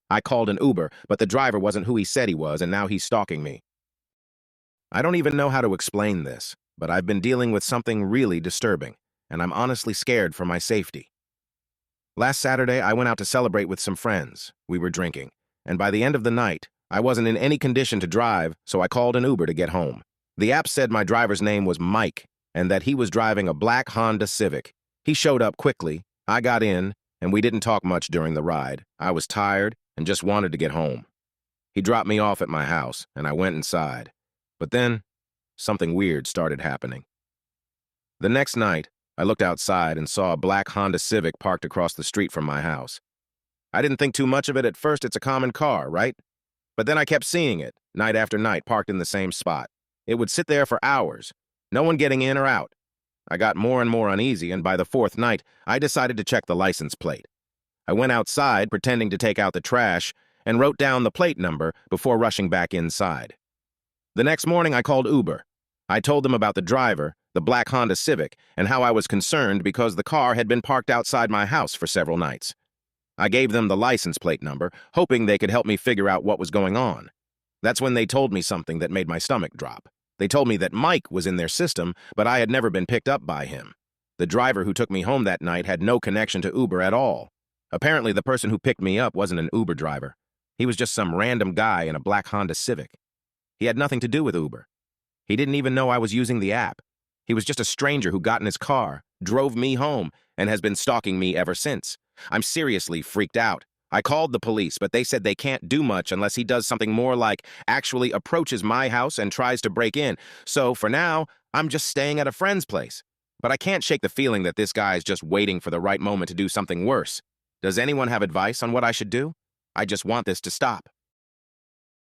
I called an Uber, but the driver wasn't who he said he was, and now he's stalking me. I don't even know how to explain this, but I've been dealing with something really disturbing, and I'm honestly scared for my safety. Last Saturday, I went out to celebrate with some friends. We were drinking, and by the end of the night, I wasn't in any condition to drive, so I called an Uber to get home. The app said my driver's name was Mike, and that he was driving a black Honda Civic. He showed up quickly, I got in, and we didn't talk much during the ride. I was tired and just wanted to get home. He dropped me off at my house, and I went inside. But then, something weird started happening. The next night, I looked outside and saw a black Honda Civic parked across the street from my house. I didn't think too much of it at first. It's a common car, right? But then I kept seeing it, night after night, parked in the same spot. It would sit there for hours, no one getting in or out. I got more and more uneasy, and by the fourth night, I decided to check the license plate. I went outside, pretending to take out the trash, and wrote down the plate number before rushing back inside. The next morning, I called Uber. I told them about the driver, the black Honda Civic, and how I was concerned because the car had been parked outside my house for several nights. I gave them the license plate number, hoping they could help me figure out what was going on. That's when they told me something that made my stomach drop. They told me that Mike was in their system, but I had never been picked up by him. The driver who took me home that night had no connection to Uber at all. Apparently, the person who picked me up wasn't an Uber driver. He was just some random guy in a black Honda Civic. He had nothing to do with Uber. He didn't even know I was using the app. He was just a stranger who got in his car, drove me home, and has been stalking me ever since. I'm seriously freaked out. I called the police, but they said they can't do much unless he does something more like actually approaches my house and tries to break in. So for now, I'm just staying at a friend's place. But I can't shake the feeling that this guy is just waiting for the right moment to do something worse. Does anyone have advice on what I should do? I just want this to stop.